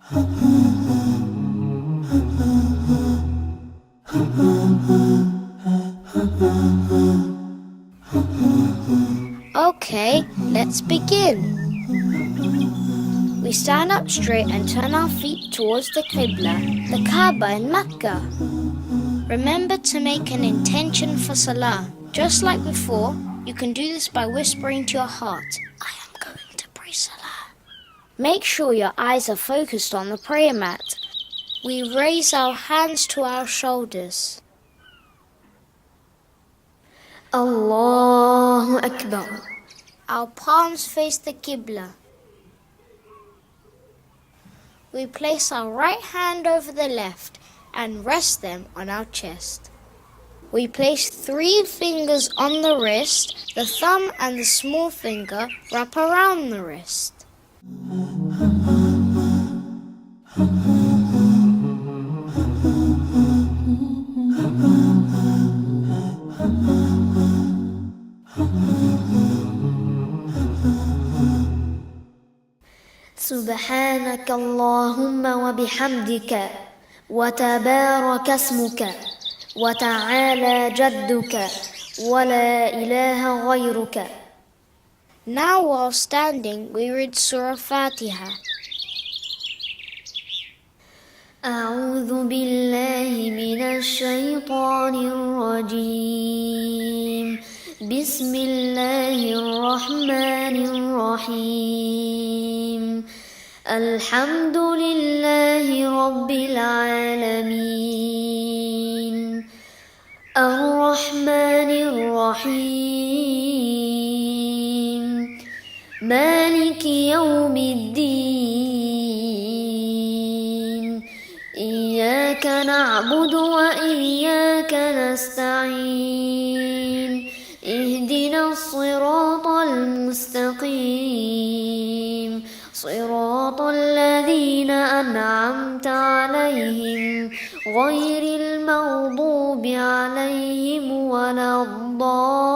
Okay, let's begin. We stand up straight and turn our feet towards the Qibla, the Kaaba in Mecca. Remember to make an intention for Salah. Just like before, you can do this by whispering to your heart, I am going to pray Salah. Make sure your eyes are focused on the prayer mat. We raise our hands to our shoulders. Allahu Akbar. Our palms face the Qibla. We place our right hand over the left and rest them on our chest. We place 3 fingers on the wrist, the thumb and the small finger wrap around the wrist. سبحانك اللهم وبحمدك وتبارك اسمك وتعالى جدك ولا إله غيرك. Now while standing we read Surah Fatiha. أعوذ بالله من الشيطان الرجيم بسم الله الرحمن الرحيم الحمد لله رب العالمين الرحمن الرحيم مالك يوم الدين إياك نعبد وإياك نستعين اهدنا الصراط المستقيم صراط الذين أنعمت عليهم غير المغضوب عليهم ولا الضالين.